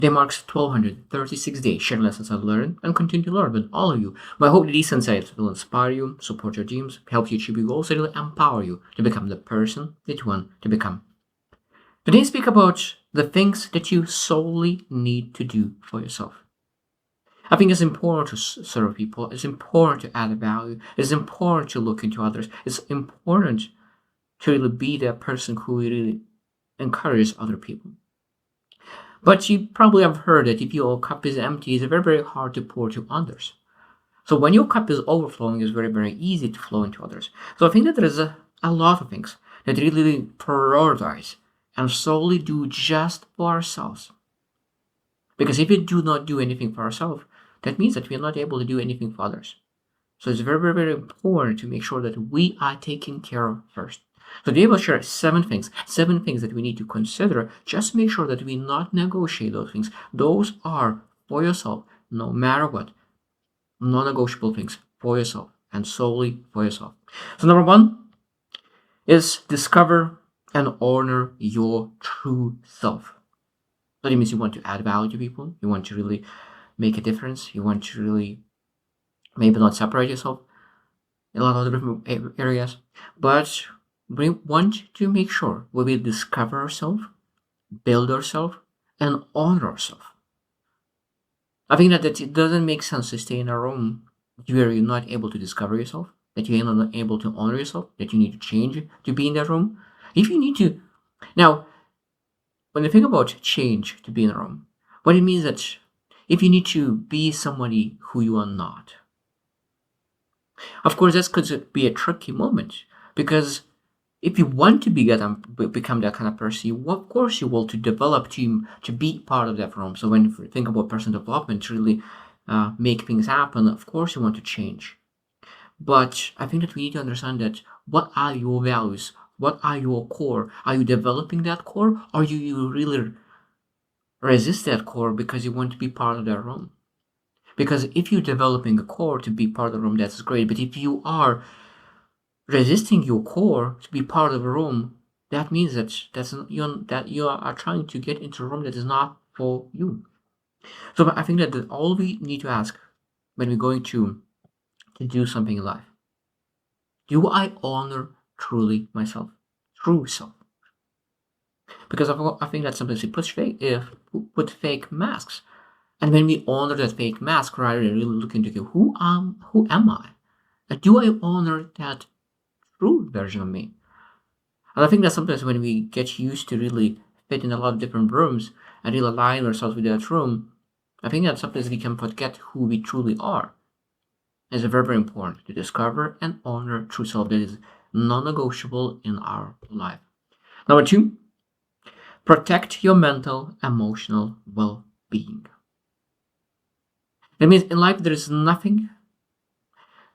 Day marks 1236 days, share lessons I've learned, and continue to learn with all of you. My hope that these insights will inspire you, support your dreams, help you achieve your goals, and really empower you to become the person that you want to become. Today, I speak about the things that you solely need to do for yourself. I think it's important to serve people. It's important to add value. It's important to look into others. It's important to really be that person who really encourages other people. But you probably have heard that if your cup is empty, it's very, very hard to pour to others. So when your cup is overflowing, it's very, very easy to flow into others. So I think that there is a lot of things that really prioritize and solely do just for ourselves. Because if we do not do anything for ourselves, that means that we are not able to do anything for others. So it's very, very, very important to make sure that we are taken care of first. So today we'll share seven things that we need to consider. Just make sure that we not negotiate those things. Those are for yourself, no matter what. Non-negotiable things for yourself and solely for yourself. So number one is discover and honor your true self. So that means you want to add value to people. You want to really make a difference. You want to really maybe not separate yourself in a lot of different areas, but we want to make sure we discover ourselves, build ourselves, and honor ourselves. I think that it doesn't make sense to stay in a room where you're not able to discover yourself, that you're not able to honor yourself, that you need to change to be in that room. If you need to, now, when you think about change to be in a room, what it means that if you need to be somebody who you are not, of course, that could be a tricky moment because if you want to become that kind of person, of course you will to develop to be part of that room. So when you think about personal development, to really make things happen, of course you want to change. But I think that we need to understand that what are your values? What are your core? Are you developing that core? Or you really resist that core because you want to be part of that room? Because if you're developing a core to be part of the room, that's great. But if you are resisting your core to be part of a room, that means that you are trying to get into a room that is not for you. So I think that all we need to ask when we're going to do something in life, do I honor truly myself, true self? Because I think that sometimes we put fake masks, and when we honor that fake mask rather than really look into who am I, and do I honor that true version of me? And I think that sometimes when we get used to really fit in a lot of different rooms and really align ourselves with that room, I think that sometimes we can forget who we truly are. It's very, very important to discover and honor true self that is non-negotiable in our life. Number two, protect your mental, emotional well-being. That means in life there is nothing,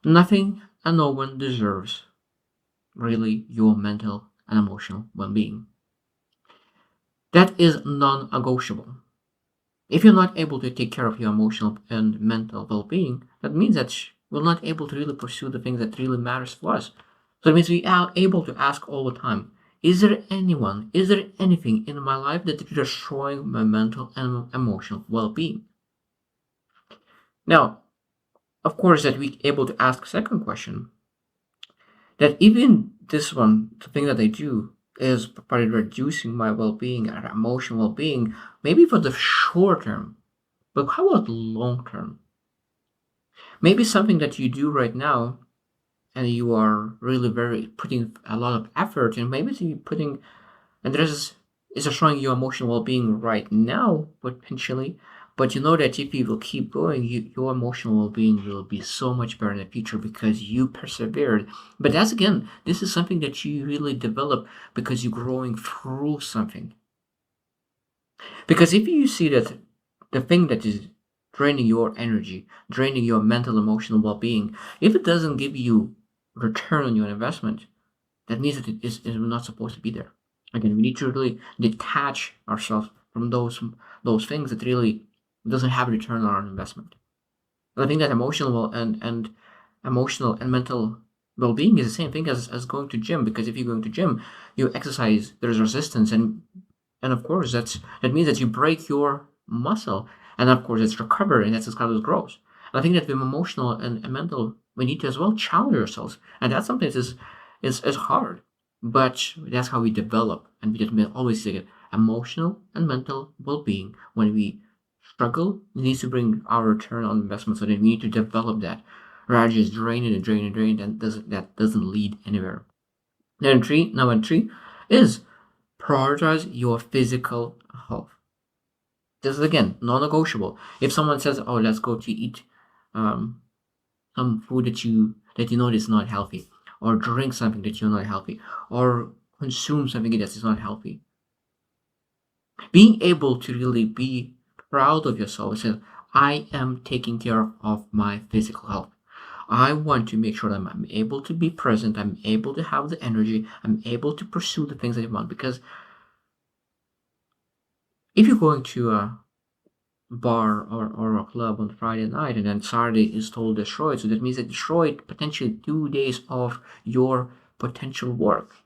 and no one deserves really your mental and emotional well-being. That is non-negotiable. If you're not able to take care of your emotional and mental well-being, that means that we're not able to really pursue the things that really matters for us. So it means we are able to ask all the time, is there anything in my life that is destroying my mental and emotional well-being? Now, of course, that we able to ask second question, that even this one, the thing that I do is by reducing my well-being and emotional well-being, maybe for the short term, but how about long term? Maybe something that you do right now and you are really very putting a lot of effort and maybe you putting and there's is showing your emotional well-being right now potentially, but you know that if you will keep going, your emotional well-being will be so much better in the future because you persevered. But that's again, this is something that you really develop because you're growing through something. Because if you see that the thing that is draining your energy, draining your mental, emotional well-being, if it doesn't give you return on your investment, that means that it is not supposed to be there. Again, we need to really detach ourselves from those things that really doesn't have a return on our investment. And I think that emotional and mental well-being is the same thing as going to gym, because if you're going to gym, you exercise, there's resistance, and of course that means that you break your muscle, and of course it's recovered, and that's how it grows. And I think that with emotional and mental, we need to as well challenge ourselves, and that sometimes is hard, but that's how we develop, and we just always say it, emotional and mental well-being. When we struggle, it needs to bring our return on investment, so that we need to develop that rather just drain it and drain and drain, and that doesn't lead anywhere. Number three is prioritize your physical health. This is again non-negotiable. If someone says, "Oh, let's go to eat um, some food that you know is not healthy, or drink something that you're not healthy, or consume something that is not healthy," being able to really be proud of yourself and say, "I am taking care of my physical health. I want to make sure that I'm able to be present. I'm able to have the energy. I'm able to pursue the things that I want." Because if you're going to a bar or a club on Friday night and then Saturday is total destroyed, so that means that destroyed potentially 2 days of your potential work.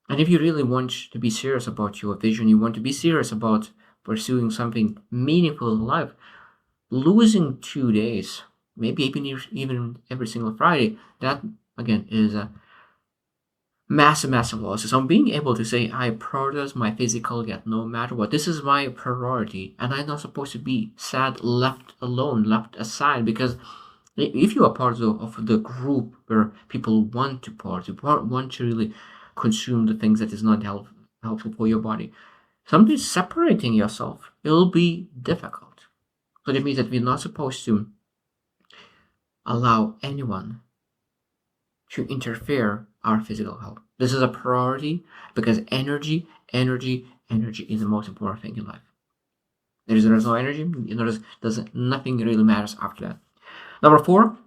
And if you really want to be serious about your vision, you want to be serious about pursuing something meaningful in life, losing 2 days, maybe even every single Friday, that again is a massive, massive losses. On being able to say, I prioritize my physical yet no matter what. This is my priority, and I'm not supposed to be sad, left alone, left aside. Because if you are part of the group where people want to party, want to really consume the things that is not helpful for your body, sometimes separating yourself, it'll be difficult. So that means that we're not supposed to allow anyone to interfere our physical health. This is a priority because energy is the most important thing in life. There's no energy, nothing really matters after that. Number four,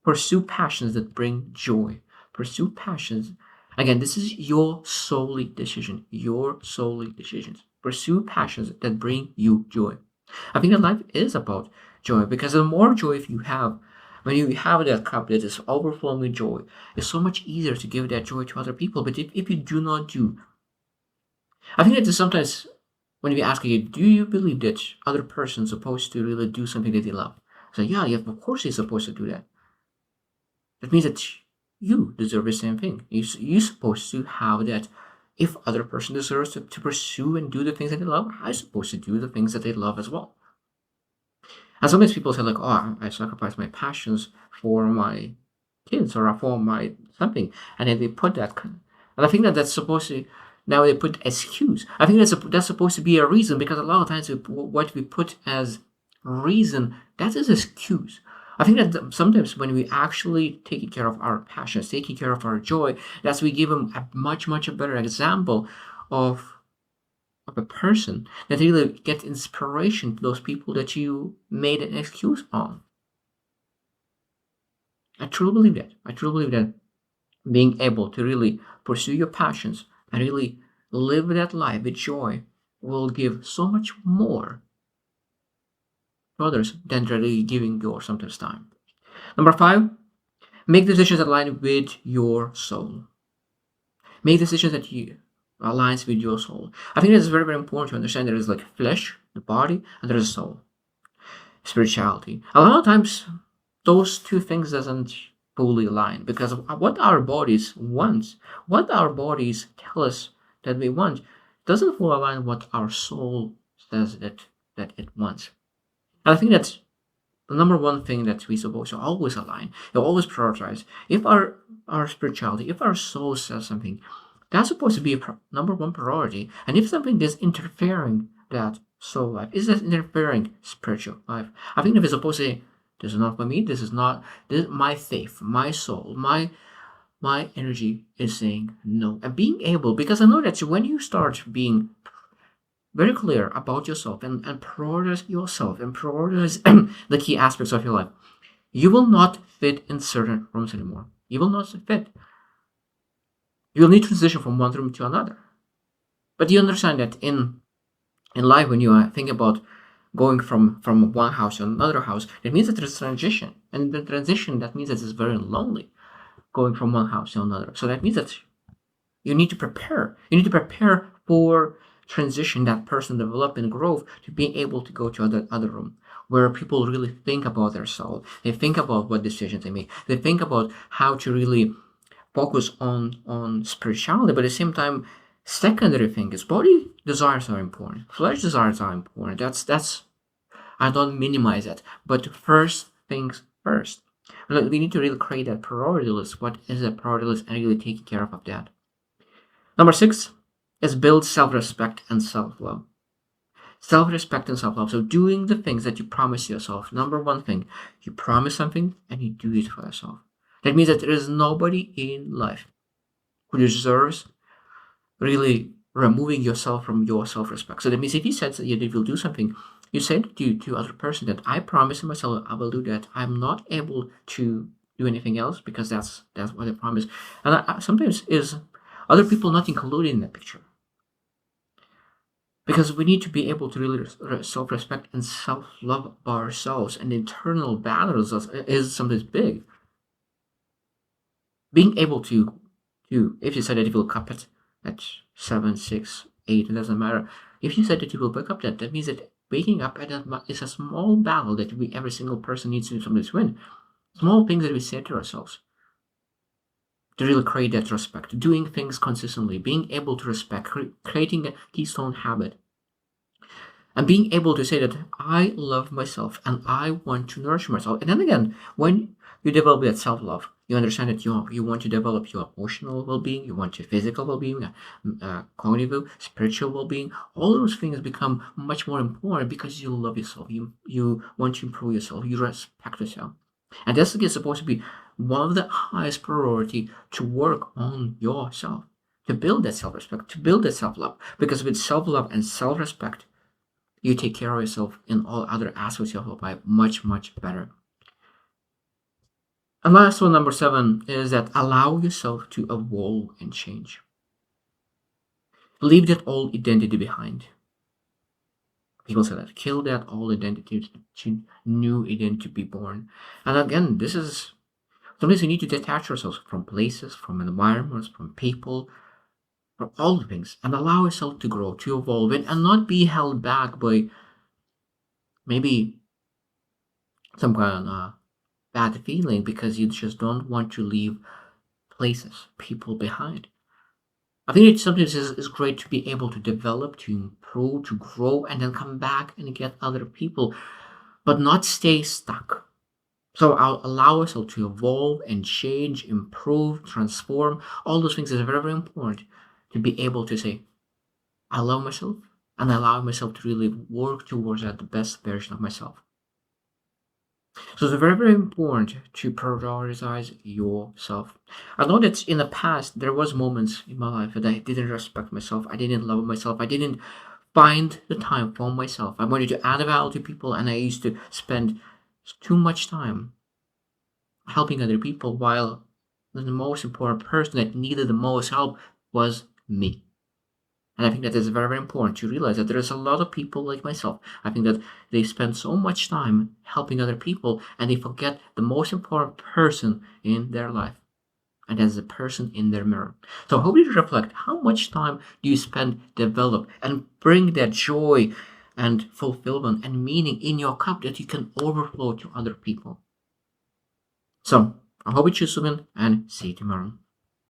pursue passions that bring joy. Pursue passions. Again, this is your solely decision. Your solely decisions. Pursue passions that bring you joy. I think that life is about joy because the more joy you have, when you have that cup that is overflowing with joy, it's so much easier to give that joy to other people. But if you do not do, I think that sometimes when we ask you, do you believe that other person's supposed to really do something that they love? So yeah, of course he's supposed to do that. That means that you deserve the same thing. You're supposed to have that. If other person deserves to pursue and do the things that they love, I'm supposed to do the things that they love as well. And sometimes people say like, "Oh, I sacrifice my passions for my kids or for my something," and then they put that, and I think that that's supposed to. Now they put excuse. I think that's supposed to be a reason because a lot of times what we put as reason that is excuse. I think that sometimes when we actually taking care of our passions, taking care of our joy, that's we give them a much a better example of a person that really get inspiration to those people that you made an excuse on. I truly believe that. I truly believe that being able to really pursue your passions and really live that life with joy will give so much more to others than really giving your sometimes time. Number five, make decisions that align with your soul. Make decisions that you aligns with your soul. I think it's very, very important to understand there is like flesh, the body, and there is soul, spirituality. A lot of times those two things doesn't fully align because of what our bodies want, what our bodies tell us that we want, doesn't fully align what our soul says that it wants. And I think that's the number one thing that we supposed to always align, to always prioritize. If our spirituality, if our soul says something, that's supposed to be a number one priority. And if something is interfering that soul life, is that interfering spiritual life? I think if it's supposed to say, this is not for me, this is not this my faith, my soul, my energy is saying no. And being able, because I know that when you start being very clear about yourself and prioritize yourself and prioritize the key aspects of your life, you will not fit in certain rooms anymore. You will not fit. You will need to transition from one room to another. But you understand that in life, when you think about going from one house to another house, it means that there's transition, and the transition that means that it's very lonely going from one house to another. So that means that you need to prepare. You need to prepare for transition, that person develop and growth to being able to go to other room where people really think about themselves. They think about what decisions they make. They think about how to really focus on spirituality, but at the same time, secondary thing is body desires are important. Flesh desires are important. That's I don't minimize that. But first things first. Like, we need to really create that priority list. What is a priority list and really taking care of that. Number 6 is build self-respect and self-love. Self-respect and self-love. So doing the things that you promise yourself. Number one thing, you promise something and you do it for yourself. That means that there is nobody in life who deserves really removing yourself from your self-respect. So that means if you said that you will do something, you said to other person that I promise myself I will do that. I'm not able to do anything else because that's what I promised. And sometimes is other people not included in the picture. Because we need to be able to really self-respect and self-love ourselves, and internal battles is something big. Being able to if you said that you will cup it at 7, 6, 8, it doesn't matter. If you said that you will wake up that means that waking up at that is a small battle that every single person needs to sometimes win. Small things that we say to ourselves to really create that respect, doing things consistently, being able to respect, creating a keystone habit, and being able to say that I love myself and I want to nurture myself. And then again, when you develop that self-love, you understand that you want to develop your emotional well-being, you want your physical well-being, cognitive, spiritual well-being. All those things become much more important because you love yourself. You want to improve yourself. You respect yourself. And that's supposed to be one of the highest priority to work on yourself, to build that self-respect, to build that self-love. Because with self-love and self-respect, you take care of yourself in all other aspects of your life much, much better. And last one, number 7, is that allow yourself to evolve and change. Leave that old identity behind. People say that. Kill that old identity to new identity to be born. And again, this is sometimes you need to detach yourself from places, from environments, from people, from all the things, and allow yourself to grow, to evolve, and not be held back by maybe some kind of bad feeling because you just don't want to leave places, people behind. I think it sometimes is great to be able to develop, to improve, to grow, and then come back and get other people, but not stay stuck. So I'll allow ourselves to evolve and change, improve, transform. All those things is very, very important to be able to say, I love myself and I allow myself to really work towards that the best version of myself. So it's very, very important to prioritize yourself. I know that in the past there was moments in my life that I didn't respect myself, I didn't love myself, I didn't find the time for myself. I wanted to add value to people, and I used to spend too much time helping other people while the most important person that needed the most help was me. And I think that is very, very important to realize that there's a lot of people like myself. I think that they spend so much time helping other people and they forget the most important person in their life. And that's the person in their mirror. So I hope you reflect how much time do you spend develop and bring that joy and fulfillment and meaning in your cup that you can overflow to other people. So I hope you choose soon and see you tomorrow.